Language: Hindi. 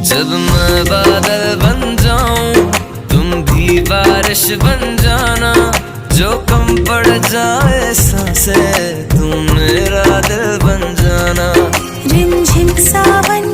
जब मैं बादल बन जाऊं तुम भी बारिश बन जाना, जो कम पड़ जाए सांसें तुम मेरा दिल बन जाना। रिमझिम सावन